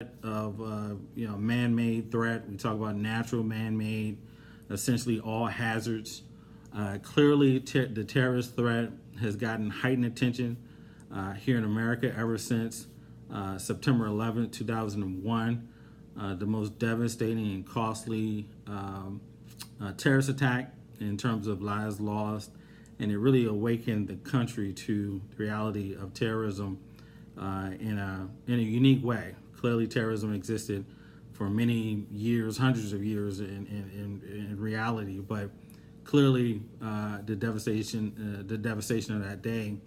of man-made threat. We talk about natural, man-made, essentially all hazards. Clearly, the terrorist threat has gotten heightened attention here in America ever since September 11th, 2001, the most devastating and costly terrorist attack in terms of lives lost, and it really awakened the country to the reality of terrorism in a unique way. Clearly, terrorism existed for many years, hundreds of years in reality, but clearly the devastation of that day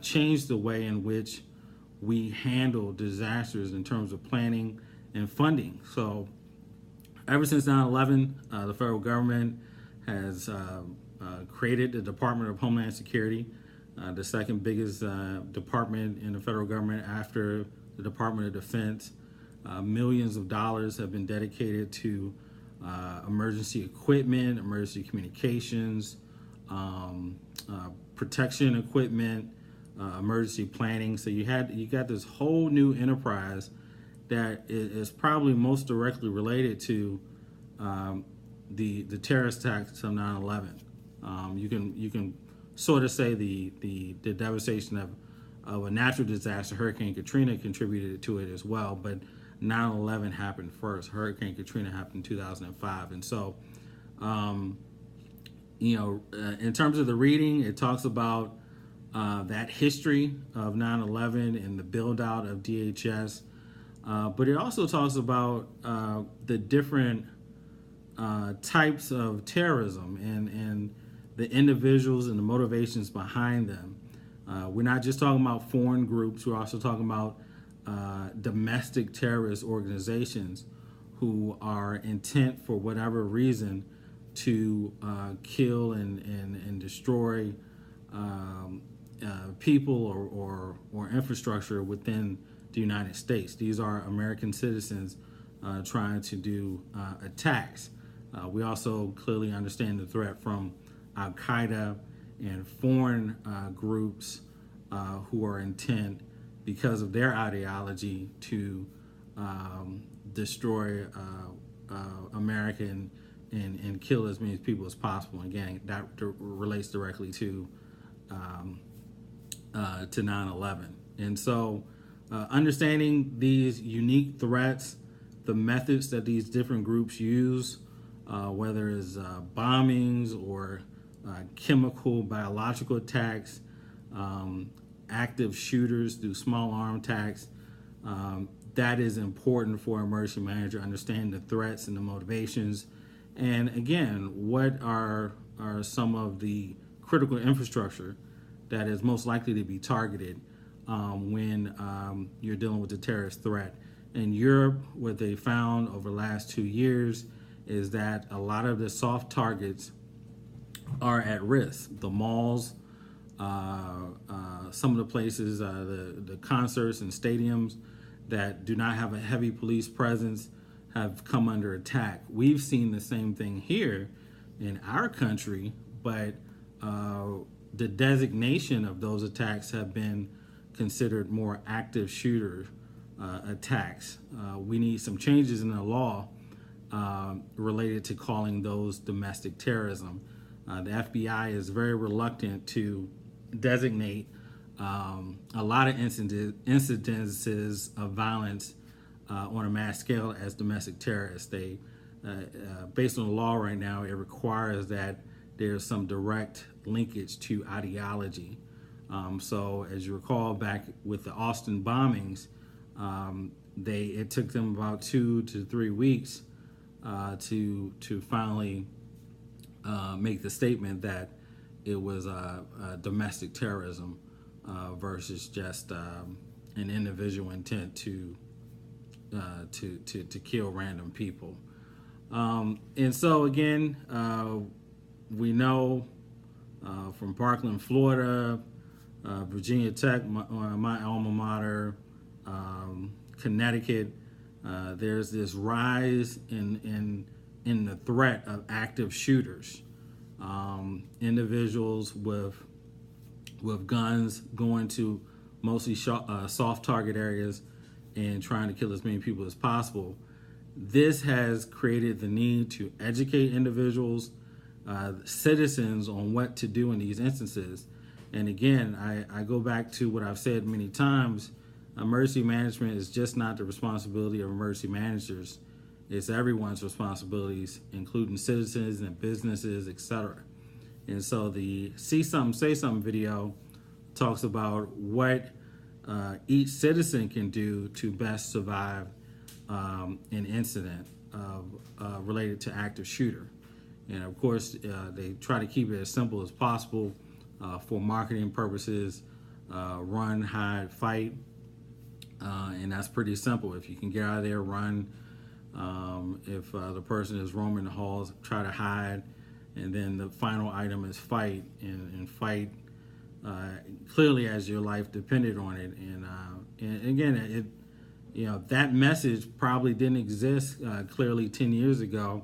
changed the way in which we handle disasters in terms of planning and funding. So ever since 9/11, the federal government has created the Department of Homeland Security, the second biggest department in the federal government after the Department of Defense. Millions of dollars have been dedicated to emergency equipment, emergency communications, protection equipment, emergency planning. So you got this whole new enterprise that is probably most directly related to the terrorist attacks of 9/11. You can sort of say the devastation of a natural disaster, Hurricane Katrina, contributed to it as well, but 9/11 happened first. Hurricane Katrina happened in 2005, and so in terms of the reading, it talks about that history of 9/11 and the build out of DHS, but it also talks about the different types of terrorism and the individuals and the motivations behind them. We're not just talking about foreign groups, we're also talking about domestic terrorist organizations who are intent for whatever reason to kill and destroy people or infrastructure within the United States. These are American citizens trying to do attacks. We also clearly understand the threat from Al Qaeda and foreign groups who are intent, because of their ideology, to destroy America and kill as many people as possible. Again, that relates directly to 9/11. And so understanding these unique threats, the methods that these different groups use, whether it's bombings or chemical, biological attacks, active shooters through small arm attacks, that is important for an emergency manager to understand the threats and the motivations. And again, what are some of the critical infrastructure that is most likely to be targeted when you're dealing with the terrorist threat. In Europe, what they found over the last 2 years is that a lot of the soft targets are at risk. The malls, some of the places, the concerts and stadiums that do not have a heavy police presence have come under attack. We've seen the same thing here in our country, but the designation of those attacks have been considered more active shooter attacks. We need some changes in the law related to calling those domestic terrorism. The FBI is very reluctant to designate a lot of incidences of violence on a mass scale as domestic terrorists. They, based on the law right now, it requires that there's some direct linkage to ideology. So as you recall, back with the Austin bombings, it took them about 2 to 3 weeks to finally make the statement that it was domestic terrorism versus just an individual intent to kill random people. And so again, we know from Parkland, Florida, Virginia Tech, my alma mater, Connecticut, there's this rise in the threat of active shooters, individuals with guns going to mostly soft target areas and trying to kill as many people as possible. This has created the need to educate individuals, citizens, on what to do in these instances. And again, I go back to what I've said many times. Emergency management is just not the responsibility of emergency managers. It's everyone's responsibilities, including citizens and businesses, etc. And so the See Something, Say Something video talks about what each citizen can do to best survive an incident related to active shooter. And of course, they try to keep it as simple as possible for marketing purposes. Run, hide, fight. And that's pretty simple. If you can get out of there, run. If the person is roaming the halls, try to hide. And then the final item is fight, and fight clearly as your life depended on it. And again, that message probably didn't exist clearly 10 years ago,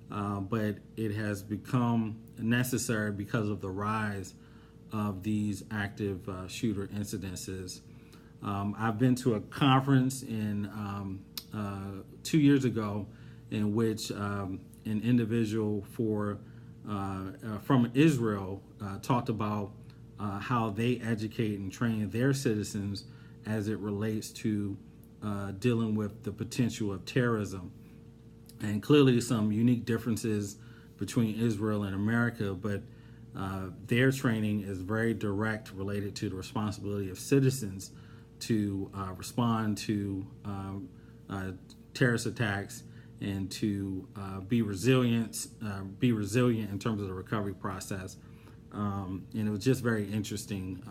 but it has become necessary because of the rise of these active shooter incidences. I've been to a conference 2 years ago in which an individual from Israel talked about how they educate and train their citizens as it relates to dealing with the potential of terrorism. And clearly some unique differences between Israel and America, but their training is very direct, related to the responsibility of citizens to respond to terrorist attacks and to be resilient in terms of the recovery process. And it was just very interesting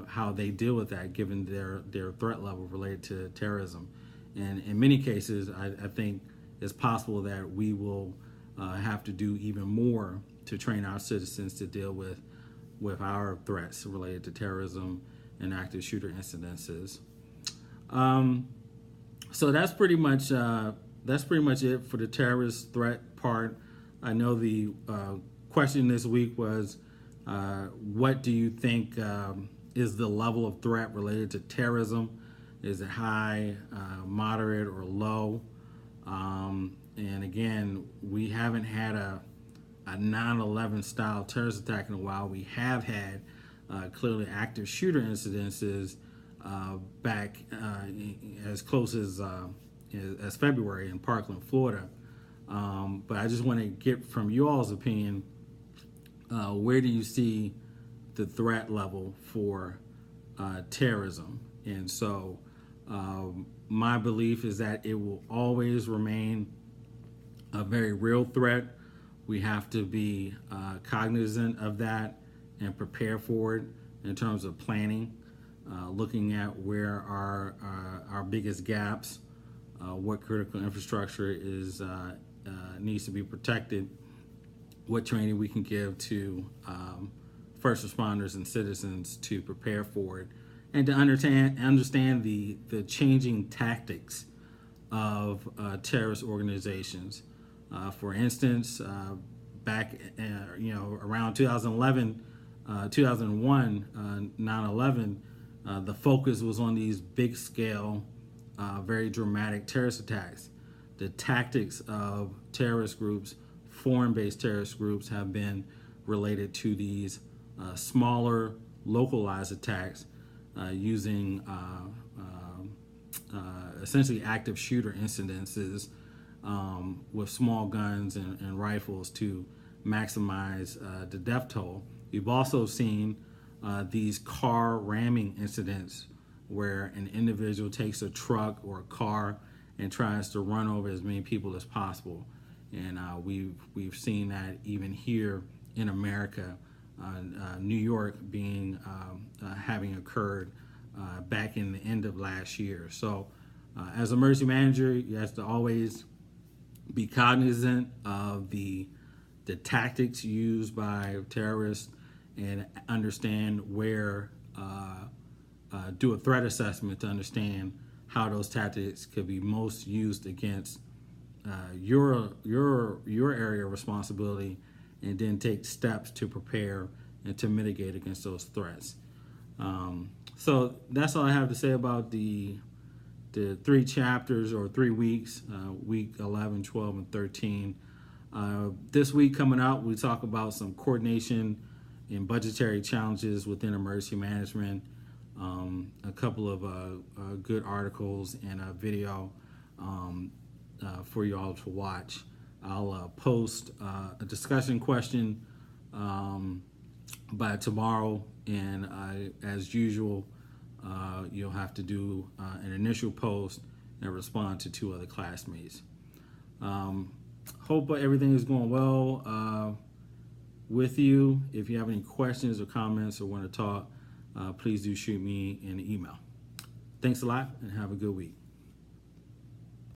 how they deal with that, given their threat level related to terrorism. And in many cases, I think it's possible that we will have to do even more to train our citizens to deal with our threats related to terrorism and active shooter incidences. So that's pretty much it for the terrorist threat part. I know the question this week was, what do you think is the level of threat related to terrorism? Is it high, moderate, or low? And again, we haven't had a 9/11 style terrorist attack in a while. We have had clearly active shooter incidences back as close as February in Parkland, Florida. But I just want to get from you all's opinion, where do you see the threat level for terrorism? And so my belief is that it will always remain a very real threat. We have to be cognizant of that and prepare for it in terms of planning, looking at where our biggest gaps, what critical infrastructure needs to be protected, what training we can give to first responders and citizens to prepare for it, and to understand the changing tactics of terrorist organizations. For instance, back around 2011, 2001, 9/11, the focus was on these big scale, very dramatic terrorist attacks. The tactics of terrorist groups, foreign-based terrorist groups, have been related to these smaller, localized attacks using essentially active shooter incidences with small guns and rifles to maximize the death toll. We've also seen these car ramming incidents where an individual takes a truck or a car and tries to run over as many people as possible. And we've seen that even here in America, New York being having occurred back in the end of last year. So as an emergency manager, you have to always be cognizant of the tactics used by terrorists and understand where, do a threat assessment to understand how those tactics could be most used against your area of responsibility, and then take steps to prepare and to mitigate against those threats. So that's all I have to say about the the 3 chapters or 3 weeks, week 11, 12, and 13. This week coming out, we talk about some coordination and budgetary challenges within emergency management, a couple of good articles and a video for you all to watch. I'll post a discussion question by tomorrow, and as usual, you'll have to do an initial post and respond to 2 other classmates. Hope everything is going well with you. If you have any questions or comments or want to talk, please do shoot me an email. Thanks a lot and have a good week.